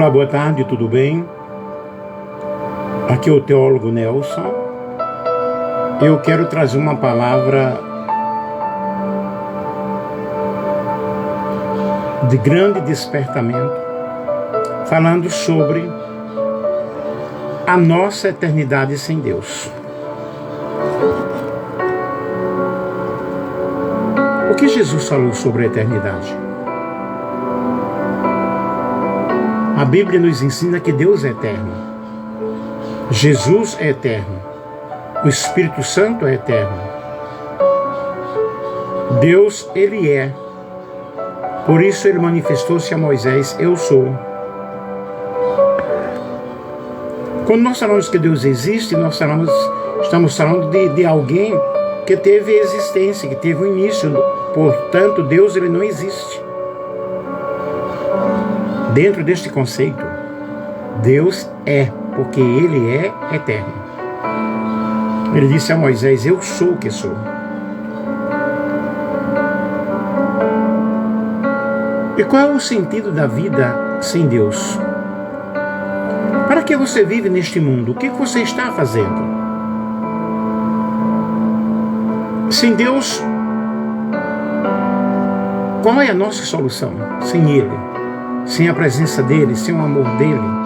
Olá, boa tarde, tudo bem? Aqui é o teólogo Nelson. Eu quero trazer uma palavra de grande despertamento, falando sobre a nossa eternidade sem Deus. O que Jesus falou sobre a eternidade? A Bíblia nos ensina que Deus é eterno. Jesus é eterno. O Espírito Santo é eterno. Deus, Ele é. Por isso Ele manifestou-se a Moisés: eu sou. Quando nós falamos que Deus existe, estamos falando de alguém que teve existência, que teve um início. Portanto, Deus, Ele não existe. Dentro deste conceito, Deus é, porque Ele é eterno. Ele disse a Moisés: eu sou o que sou. E qual é o sentido da vida sem Deus? Para que você vive neste mundo? O que você está fazendo? Sem Deus, qual é a nossa solução? Sem Ele, sem a presença dEle, sem o amor dEle.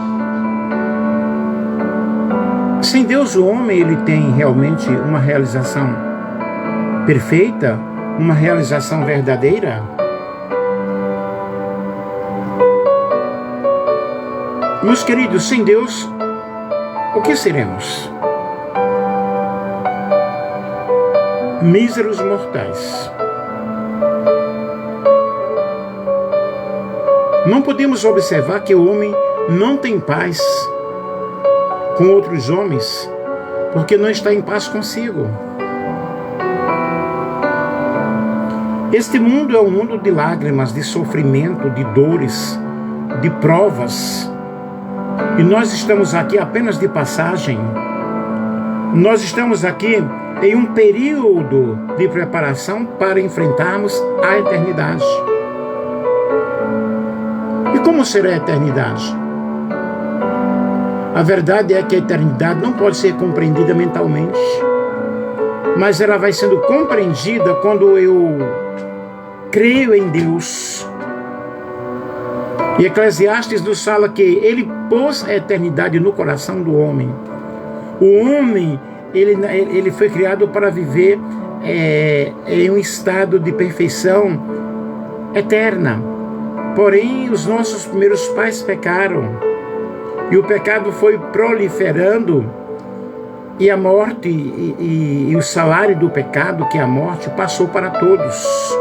Sem Deus, o homem ele tem realmente uma realização perfeita, uma realização verdadeira? Meus queridos, sem Deus, o que seremos? Míseros mortais. Não podemos observar que o homem não tem paz com outros homens, porque não está em paz consigo. Este mundo é um mundo de lágrimas, de sofrimento, de dores, de provas. E nós estamos aqui apenas de passagem. Nós estamos aqui em um período de preparação para enfrentarmos a eternidade. E como será a eternidade? A verdade é que a eternidade não pode ser compreendida mentalmente, mas ela vai sendo compreendida quando eu creio em Deus. E Eclesiastes nos fala que Ele pôs a eternidade no coração do homem. O homem, ele foi criado para viver em um estado de perfeição eterna. Porém, os nossos primeiros pais pecaram. E o pecado foi proliferando. E a morte e o salário do pecado, que é a morte, passou para todos.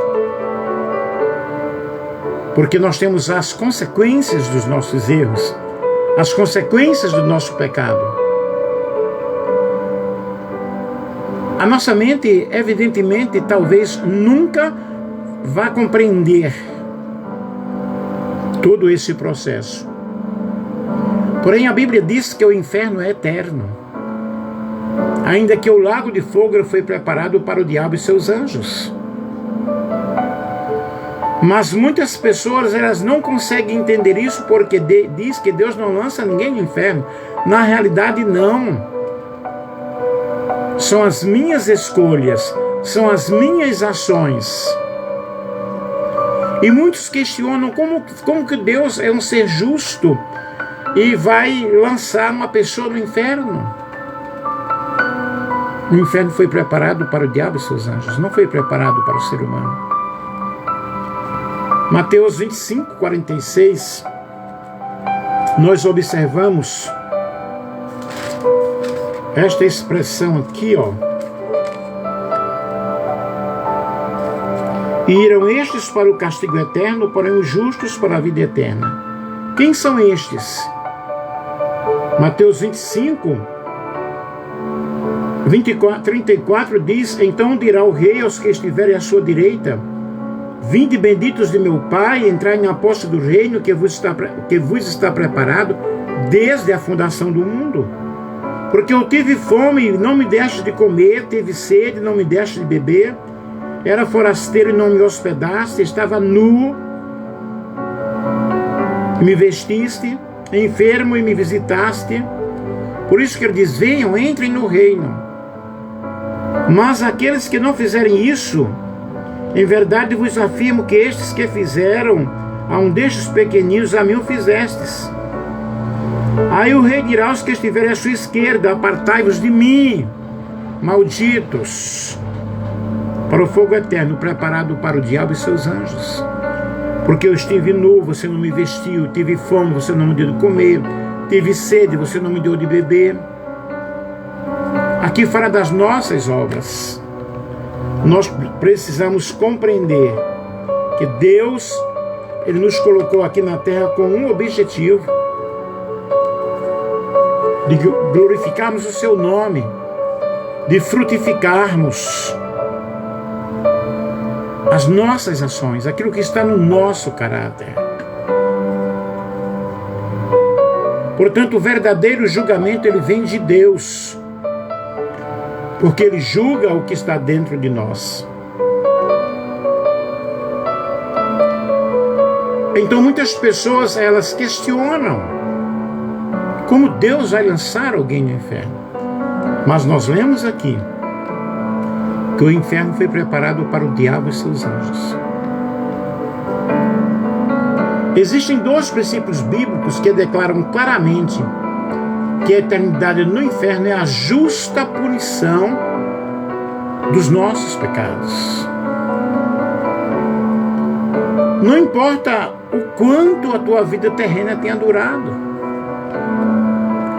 Porque nós temos as consequências dos nossos erros, as consequências do nosso pecado. A nossa mente, evidentemente, talvez nunca vá compreender todo esse processo. Porém, a Bíblia diz que o inferno é eterno, ainda que o lago de fogo foi preparado para o diabo e seus anjos. Mas muitas pessoas elas não conseguem entender isso porque diz que Deus não lança ninguém no inferno. Na realidade, não. São as minhas escolhas, são as minhas ações. E muitos questionam como que Deus é um ser justo e vai lançar uma pessoa no inferno. O inferno foi preparado para o diabo e seus anjos, não foi preparado para o ser humano. Mateus 25, 46, nós observamos esta expressão aqui, ó. E irão estes para o castigo eterno, porém os justos para a vida eterna. Quem são estes? Mateus 25, 34 diz: então dirá o rei aos que estiverem à sua direita: vinde benditos de meu Pai, entrai na posse do reino que vos está preparado desde a fundação do mundo. Porque eu tive fome e não me deste de comer, tive sede e não me deste de beber, era forasteiro e não me hospedaste, estava nu e me vestiste, enfermo e me visitaste. Por isso que ele diz: venham, entrem no reino. Mas aqueles que não fizerem isso, em verdade vos afirmo que estes que fizeram a um destes pequeninos, a mim o fizestes. Aí o rei dirá aos que estiverem à sua esquerda: apartai-vos de mim, malditos, para o fogo eterno preparado para o diabo e seus anjos. Porque eu estive nu, você não me vestiu; tive fome, você não me deu de comer; tive sede, você não me deu de beber. Aqui fala das nossas obras. Nós precisamos compreender que Deus, Ele nos colocou aqui na terra com um objetivo: de glorificarmos o seu nome, de frutificarmos as nossas ações, aquilo que está no nosso caráter. Portanto, o verdadeiro julgamento, ele vem de Deus, porque Ele julga o que está dentro de nós. Então muitas pessoas, elas questionam como Deus vai lançar alguém no inferno. Mas nós lemos aqui que o inferno foi preparado para o diabo e seus anjos. Existem dois princípios bíblicos que declaram claramente que a eternidade no inferno é a justa punição dos nossos pecados. Não importa o quanto a tua vida terrena tenha durado.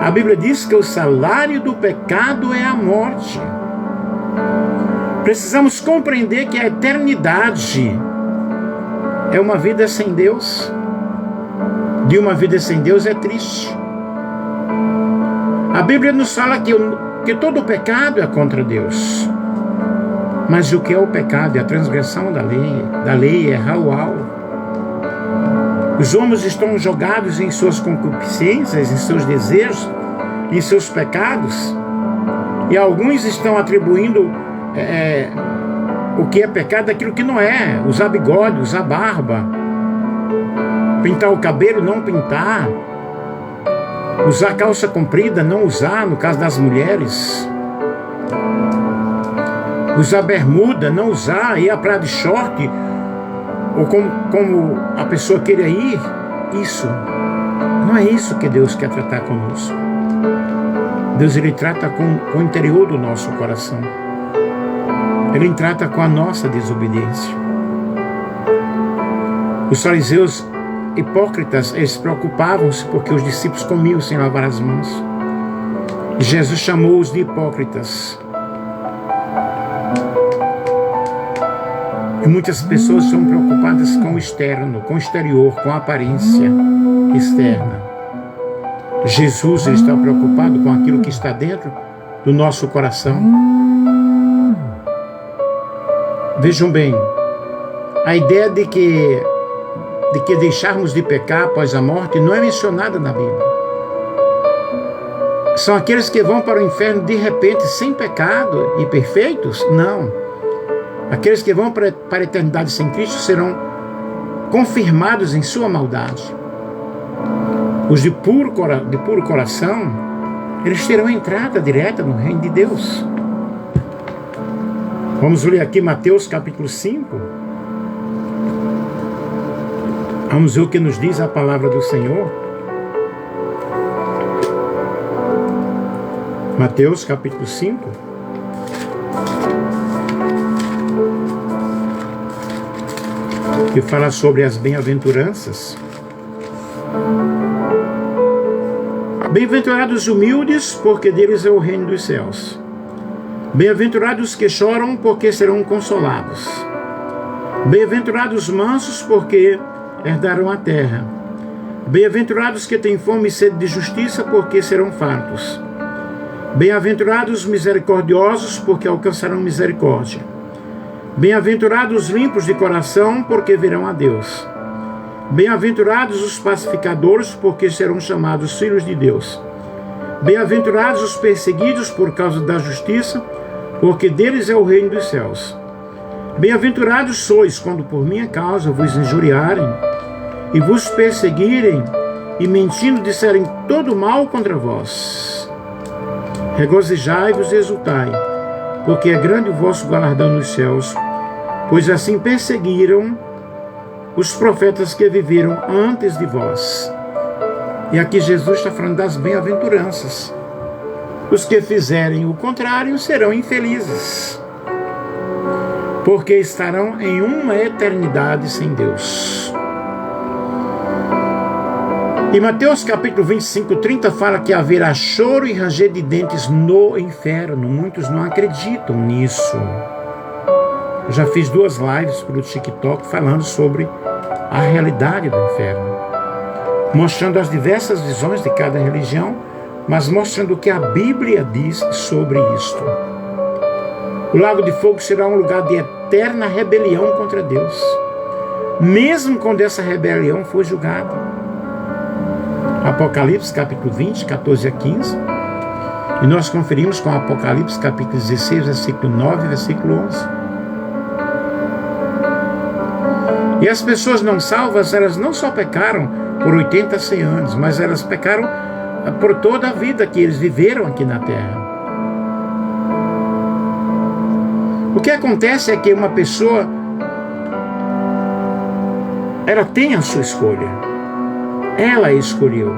A Bíblia diz que o salário do pecado é a morte. Precisamos compreender que a eternidade é uma vida sem Deus. De uma vida sem Deus é triste. A Bíblia nos fala que todo pecado é contra Deus. Mas o que é o pecado? É a transgressão da lei, é errar o alvo. Os homens estão jogados em suas concupiscências, em seus desejos, em seus pecados. E alguns estão atribuindo o que é pecado daquilo que não é. Usar bigode, usar barba, pintar o cabelo, não pintar, usar calça comprida, não usar, no caso das mulheres, usar bermuda, não usar, ir à praia de short, ou como a pessoa queira ir. Isso não é isso que Deus quer tratar conosco. Deus, Ele trata com o interior do nosso coração. Ele trata com a nossa desobediência. Os fariseus hipócritas, eles preocupavam-se porque os discípulos comiam sem lavar as mãos. Jesus chamou-os de hipócritas. E muitas pessoas são preocupadas com o externo, com o exterior, com a aparência externa. Jesus, Ele está preocupado com aquilo que está dentro do nosso coração. Vejam bem, a ideia de que deixarmos de pecar após a morte não é mencionada na Bíblia. São aqueles que vão para o inferno de repente sem pecado e perfeitos? Não. Aqueles que vão para a eternidade sem Cristo serão confirmados em sua maldade. Os de puro coração, eles terão entrada direta no reino de Deus. Vamos ler aqui Mateus capítulo 5. Vamos ver o que nos diz a palavra do Senhor. Mateus capítulo 5. Que fala sobre as bem-aventuranças. Bem-aventurados os humildes, porque deles é o reino dos céus. Bem-aventurados os que choram, porque serão consolados. Bem-aventurados os mansos, porque herdarão a terra. Bem-aventurados que têm fome e sede de justiça, porque serão fartos. Bem-aventurados os misericordiosos, porque alcançarão misericórdia. Bem-aventurados os limpos de coração, porque verão a Deus. Bem-aventurados os pacificadores, porque serão chamados filhos de Deus. Bem-aventurados os perseguidos por causa da justiça, porque deles é o reino dos céus. Bem-aventurados sois quando por minha causa vos injuriarem e vos perseguirem e mentindo disserem todo mal contra vós. Regozijai-vos e exultai, porque é grande o vosso galardão nos céus, pois assim perseguiram os profetas que viveram antes de vós. E aqui Jesus está falando das bem-aventuranças. Os que fizerem o contrário serão infelizes, porque estarão em uma eternidade sem Deus. E Mateus capítulo 25, 30 fala que haverá choro e ranger de dentes no inferno. Muitos não acreditam nisso. Eu já fiz 2 lives pelo TikTok falando sobre a realidade do inferno, mostrando as diversas visões de cada religião, mas mostrando o que a Bíblia diz sobre isto. O lago de fogo será um lugar de eterna rebelião contra Deus, mesmo quando essa rebelião for julgada. Apocalipse capítulo 20, 14 a 15. E nós conferimos com Apocalipse capítulo 16, versículo 9 e versículo 11. E as pessoas não salvas, elas não só pecaram por 80, 100 anos, mas elas pecaram por toda a vida que eles viveram aqui na terra. O que acontece é que uma pessoa, ela tem a sua escolha. Ela escolheu.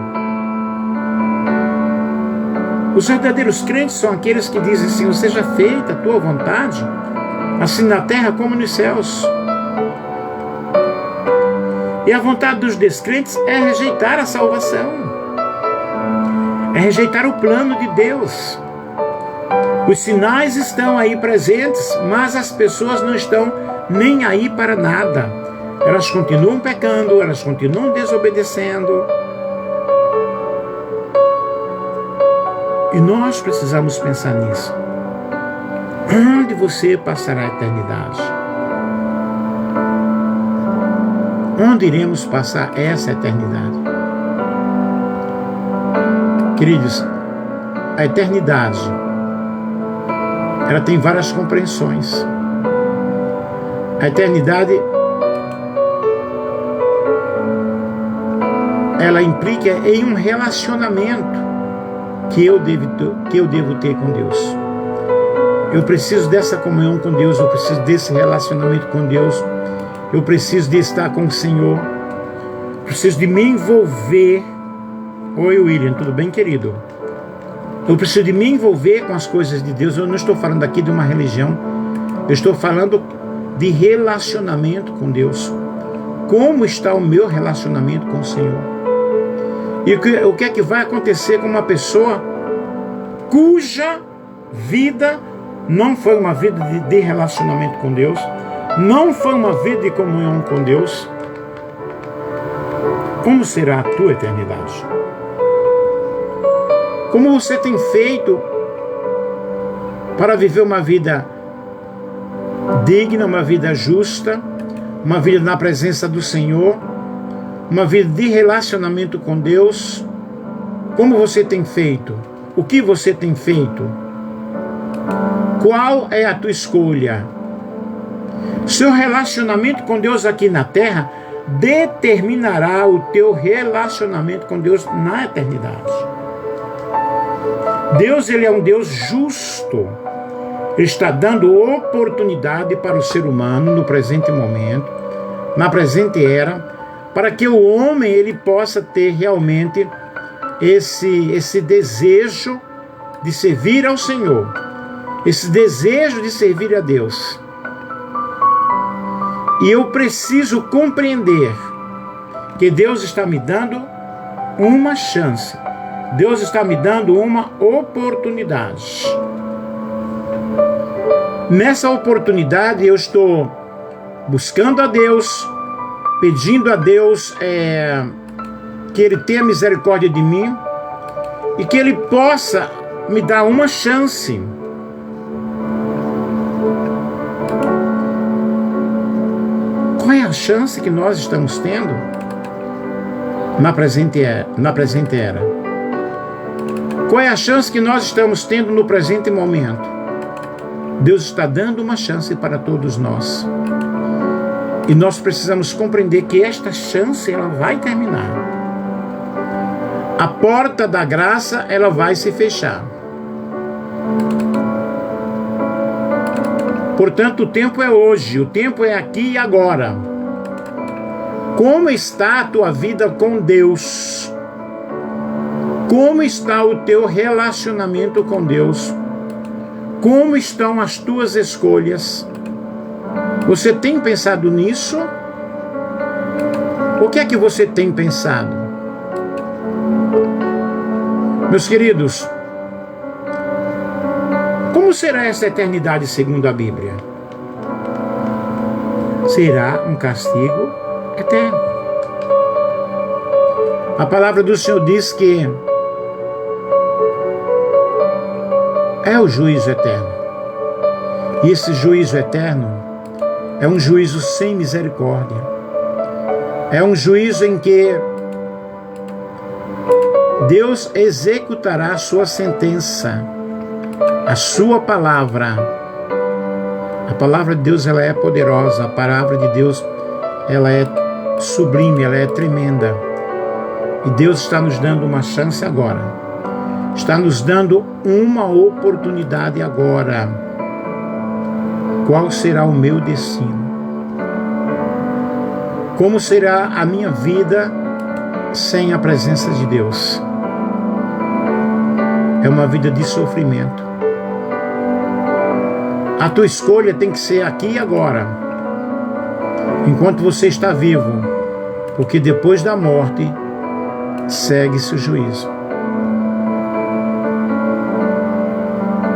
Os verdadeiros crentes são aqueles que dizem assim: seja feita a tua vontade, assim na terra como nos céus. E a vontade dos descrentes é rejeitar a salvação, é rejeitar o plano de Deus. Os sinais estão aí presentes, mas as pessoas não estão nem aí para nada. Elas continuam pecando, elas continuam desobedecendo. E nós precisamos pensar nisso. Onde você passará a eternidade? Onde iremos passar essa eternidade? Queridos, a eternidade, ela tem várias compreensões. A eternidade, ela implica em um relacionamento que eu devo ter com Deus. Eu preciso dessa comunhão com Deus, eu preciso desse relacionamento com Deus, eu preciso de estar com o Senhor, preciso de me envolver. Oi, William, tudo bem, querido? Eu preciso de me envolver com as coisas de Deus. Eu não estou falando aqui de uma religião, eu estou falando de relacionamento com Deus. Como está o meu relacionamento com o Senhor? E o que é que vai acontecer com uma pessoa cuja vida não foi uma vida de relacionamento com Deus, não foi uma vida de comunhão com Deus? Como será a tua eternidade? Como você tem feito para viver uma vida digna, uma vida justa, uma vida na presença do Senhor, uma vida de relacionamento com Deus? Como você tem feito? O que você tem feito? Qual é a tua escolha? Seu relacionamento com Deus aqui na terra determinará o teu relacionamento com Deus na eternidade. Deus, ele é um Deus justo. Ele está dando oportunidade para o ser humano no presente momento, na presente era, para que o homem ele possa ter realmente esse desejo de servir ao Senhor, esse desejo de servir a Deus. E eu preciso compreender que Deus está me dando uma chance, Deus está me dando uma oportunidade. Nessa oportunidade eu estou buscando a Deus, pedindo a Deus que Ele tenha misericórdia de mim e que Ele possa me dar uma chance. Qual é a chance que nós estamos tendo na presente era? Qual é a chance que nós estamos tendo no presente momento? Deus está dando uma chance para todos nós. E nós precisamos compreender que esta chance ela vai terminar. a porta da graça ela vai se fechar. Portanto, o tempo é hoje, o tempo é aqui e agora. Como está a tua vida com Deus? Como está o teu relacionamento com Deus? Como estão as tuas escolhas? Você tem pensado nisso? O que é que você tem pensado? Meus queridos, como será essa eternidade segundo a Bíblia? Será um castigo eterno. A palavra do Senhor diz que é o juízo eterno. E esse juízo eterno é um juízo sem misericórdia. É um juízo em que Deus executará a sua sentença, a sua palavra. A palavra de Deus ela é poderosa, a palavra de Deus ela é sublime, ela é tremenda. E Deus está nos dando uma chance agora. Está nos dando uma oportunidade agora. Qual será o meu destino? Como será a minha vida sem a presença de Deus? É uma vida de sofrimento. A tua escolha tem que ser aqui e agora, enquanto você está vivo, porque depois da morte segue-se o juízo.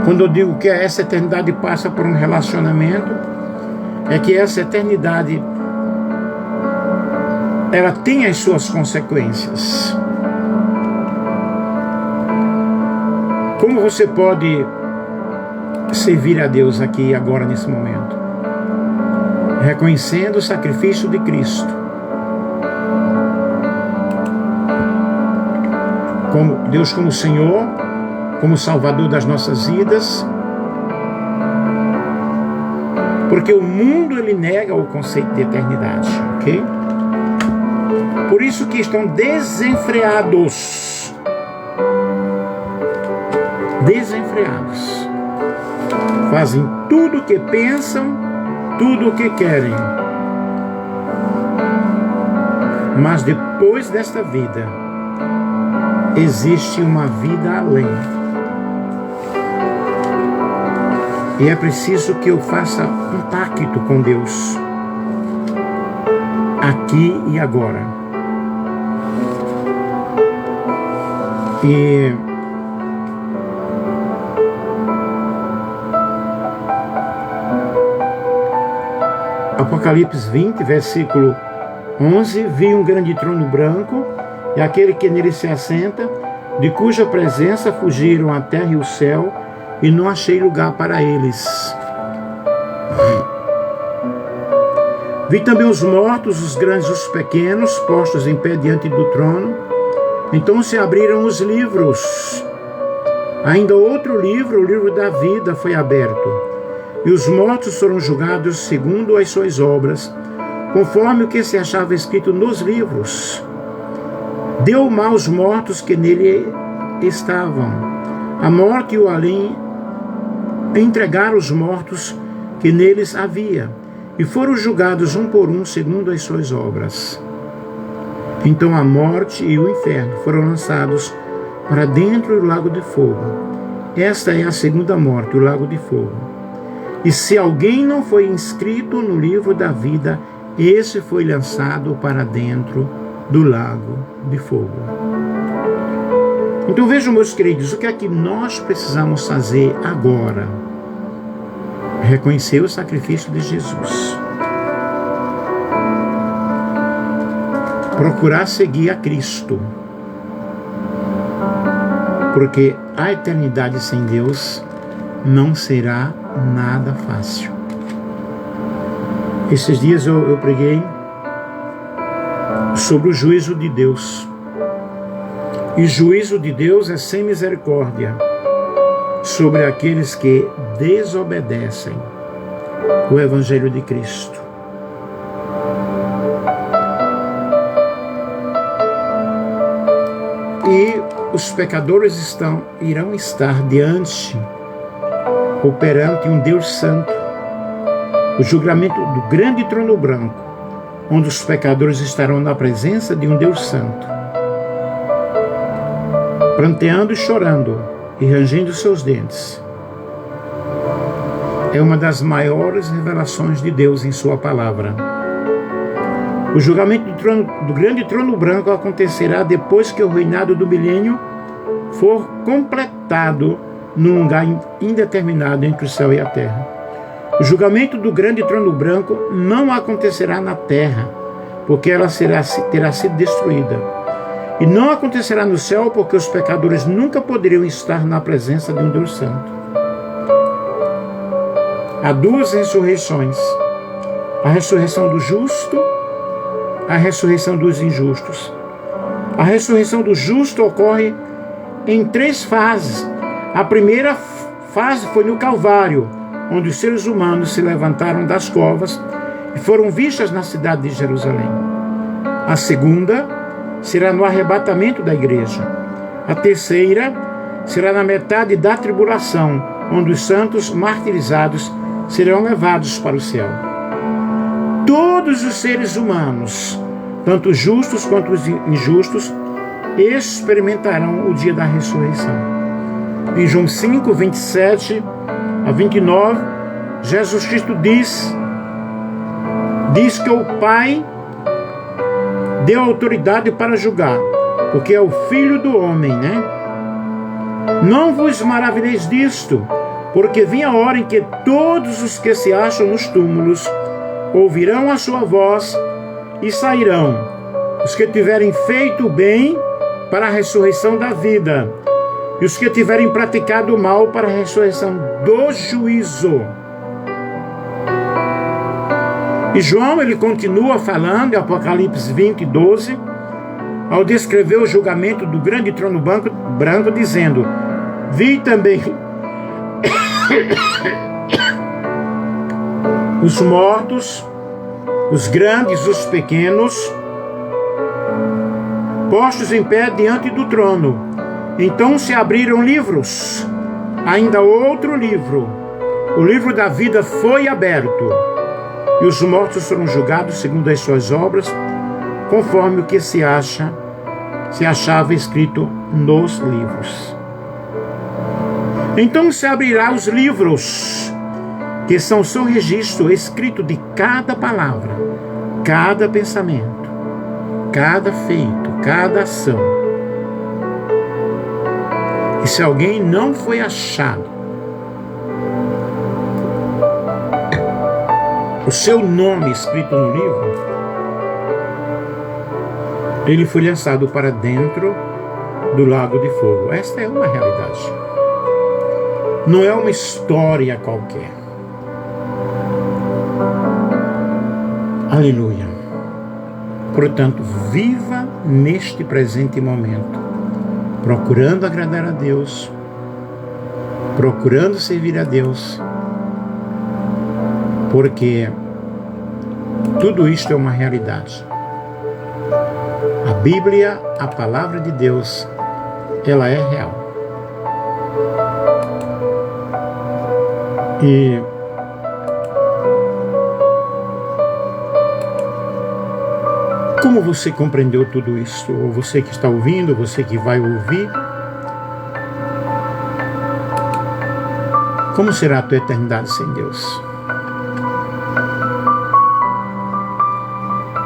Quando eu digo que essa eternidade passa por um relacionamento, é que essa eternidade ela tem as suas consequências. Como você pode servir a Deus aqui e agora nesse momento? Reconhecendo o sacrifício de Cristo. Como Deus como Senhor, como Salvador das nossas vidas. Porque o mundo ele nega o conceito de eternidade, ok? Por isso que estão desenfreados. Desenfreados. Fazem tudo o que pensam, tudo o que querem. Mas depois desta vida, existe uma vida além. E é preciso que eu faça um pacto com Deus, aqui e agora. E Apocalipse 20, versículo 11, vi um grande trono branco, e aquele que nele se assenta, de cuja presença fugiram a terra e o céu, e não achei lugar para eles. Vi também os mortos, os grandes e os pequenos, postos em pé diante do trono. Então se abriram os livros. Ainda outro livro, o livro da vida, foi aberto. E os mortos foram julgados segundo as suas obras, conforme o que se achava escrito nos livros. Deu mal aos mortos que nele estavam. A morte e o além entregaram os mortos que neles havia, e foram julgados um por um segundo as suas obras. Então a morte e o inferno foram lançados para dentro do lago de fogo. Esta é a segunda morte, o lago de fogo. E se alguém não foi inscrito no livro da vida, esse foi lançado para dentro do lago de fogo. Então vejam, meus queridos, o que é que nós precisamos fazer agora? Reconhecer o sacrifício de Jesus. Procurar seguir a Cristo. Porque a eternidade sem Deus não será nada fácil. Esses dias eu preguei sobre o juízo de Deus. E o juízo de Deus é sem misericórdia sobre aqueles que desobedecem o Evangelho de Cristo. E os pecadores irão estar diante ou perante um Deus santo, o julgamento do grande trono branco, onde os pecadores estarão na presença de um Deus santo, pranteando e chorando e rangendo seus dentes. É uma das maiores revelações de Deus em sua palavra. O julgamento do grande trono branco acontecerá depois que o reinado do milênio for completado num lugar indeterminado entre o céu e a terra. O julgamento do grande trono branco não acontecerá na terra, porque ela terá sido destruída. E não acontecerá no céu, porque os pecadores nunca poderiam estar na presença de um Deus santo. Há duas ressurreições: a ressurreição do justo, a ressurreição dos injustos. A ressurreição do justo ocorre em 3 fases. A primeira fase foi no Calvário, onde os seres humanos se levantaram das covas e foram vistos na cidade de Jerusalém. A segunda será no arrebatamento da igreja. A terceira será na metade da tribulação, onde os santos martirizados serão levados para o céu. Todos os seres humanos, tanto os justos quanto os injustos, experimentarão o dia da ressurreição. Em João 5, 27 a 29, Jesus Cristo diz que o Pai deu autoridade para julgar, porque é o Filho do homem, né? Não vos maravilheis disto, porque vem a hora em que todos os que se acham nos túmulos ouvirão a sua voz e sairão, os que tiverem feito o bem para a ressurreição da vida, e os que tiverem praticado o mal para a ressurreição do juízo. E João, ele continua falando em Apocalipse 20, 12, ao descrever o julgamento do grande trono branco, dizendo: vi também os mortos, os grandes, os pequenos, postos em pé diante do trono. Então se abriram livros, ainda outro livro, o livro da vida foi aberto, e os mortos foram julgados segundo as suas obras, conforme o que se achava escrito nos livros. Então se abrirá os livros, que são o seu registro escrito de cada palavra, cada pensamento, cada feito, cada ação. E se alguém não foi achado, o seu nome escrito no livro, ele foi lançado para dentro do lago de fogo. Esta é uma realidade. Não é uma história qualquer. Aleluia. Portanto, viva neste presente momento, procurando agradar a Deus, procurando servir a Deus, porque tudo isto é uma realidade. A Bíblia, a palavra de Deus, ela é real. E como você compreendeu tudo isso? Ou você que está ouvindo, você que vai ouvir, como será a tua eternidade sem Deus?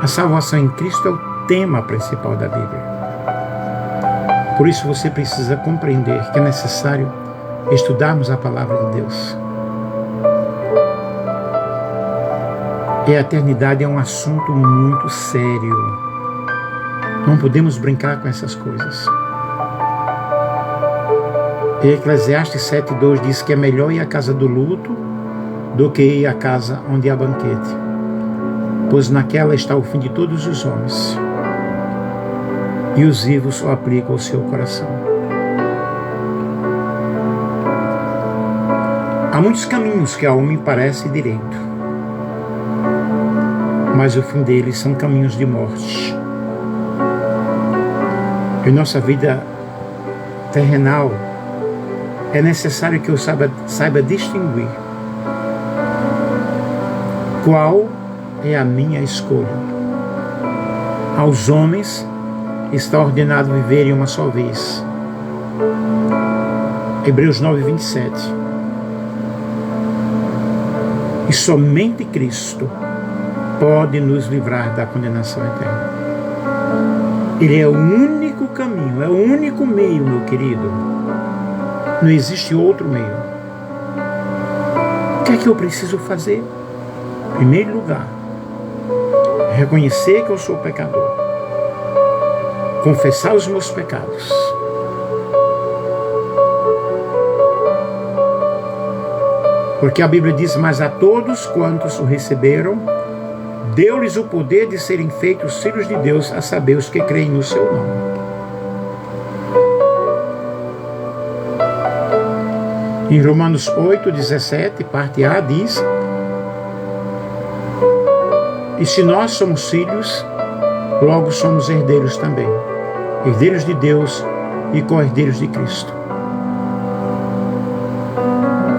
A salvação em Cristo é o tema principal da Bíblia. Por isso você precisa compreender que é necessário estudarmos a palavra de Deus. E a eternidade é um assunto muito sério. Não podemos brincar com essas coisas. E Eclesiastes 7:2 diz que é melhor ir à casa do luto do que ir à casa onde há banquete, pois naquela está o fim de todos os homens, e os vivos só aplicam ao seu coração. Há muitos caminhos que ao homem parece direito, mas o fim deles são caminhos de morte. Em nossa vida terrenal, é necessário que eu saiba distinguir qual é a minha escolha. Aos homens está ordenado viverem uma só vez. Hebreus 9:27. E somente Cristo pode nos livrar da condenação eterna. Ele é o único caminho, é o único meio, meu querido. Não existe outro meio. O que é que eu preciso fazer? Em primeiro lugar, reconhecer que eu sou pecador. Confessar os meus pecados. Porque a Bíblia diz: mas a todos quantos o receberam, deu-lhes o poder de serem feitos filhos de Deus, a saber, os que creem no seu nome. Em Romanos 8:17, parte A, diz: e se nós somos filhos, logo somos herdeiros também, herdeiros de Deus e co-herdeiros de Cristo.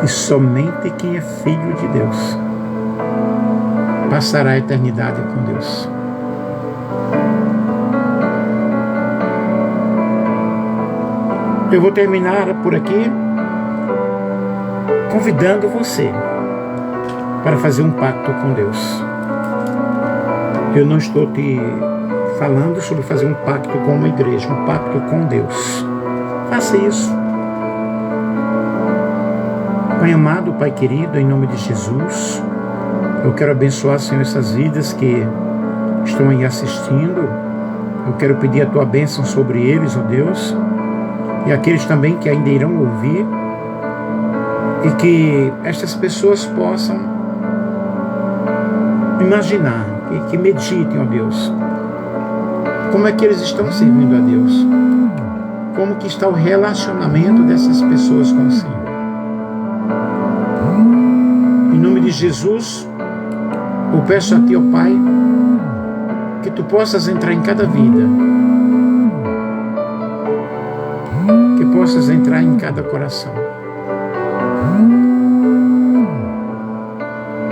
E somente quem é filho de Deus passará a eternidade com Deus. Eu vou terminar por aqui convidando você para fazer um pacto com Deus. Eu não estou te falando sobre fazer um pacto com uma igreja, um pacto com Deus. Faça isso. Pai amado, Pai querido, em nome de Jesus, eu quero abençoar, Senhor, essas vidas que estão aí assistindo. Eu quero pedir a Tua bênção sobre eles, ó Deus, e aqueles também que ainda irão ouvir, e que estas pessoas possam imaginar, que meditem, ó Deus, como é que eles estão servindo a Deus, como que está o relacionamento dessas pessoas com o Senhor. Em nome de Jesus, eu peço a Ti, ó Pai, que Tu possas entrar em cada vida, que possas entrar em cada coração,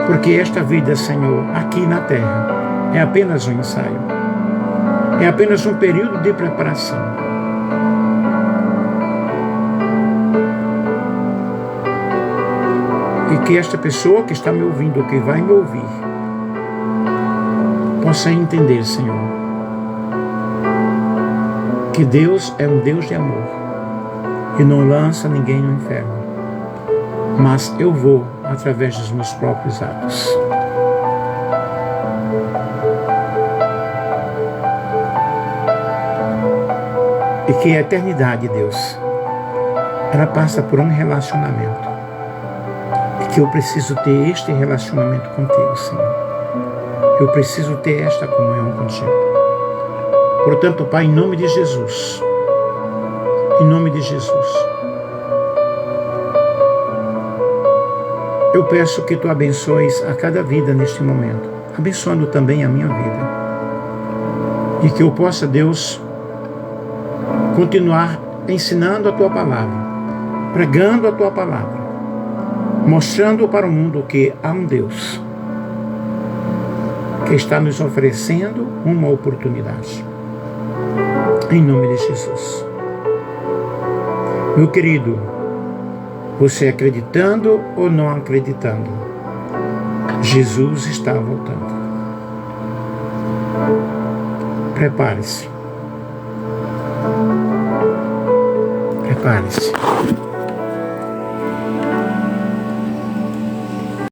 porque esta vida, Senhor, aqui na terra, é apenas um ensaio, é apenas um período de preparação. E que esta pessoa que está me ouvindo, ou que vai me ouvir, possa entender, Senhor, que Deus é um Deus de amor e não lança ninguém no inferno, mas eu vou através dos meus próprios atos. E que a eternidade, Deus, ela passa por um relacionamento. E que eu preciso ter este relacionamento contigo, Senhor. Eu preciso ter esta comunhão contigo. Portanto, Pai, em nome de Jesus, eu peço que Tu abençoes a cada vida neste momento, abençoando também a minha vida. E que eu possa, Deus, continuar ensinando a Tua palavra, pregando a Tua palavra, mostrando para o mundo que há um Deus que está nos oferecendo uma oportunidade. Em nome de Jesus. Meu querido, você acreditando ou não acreditando, Jesus está voltando. Prepare-se. Prepare-se.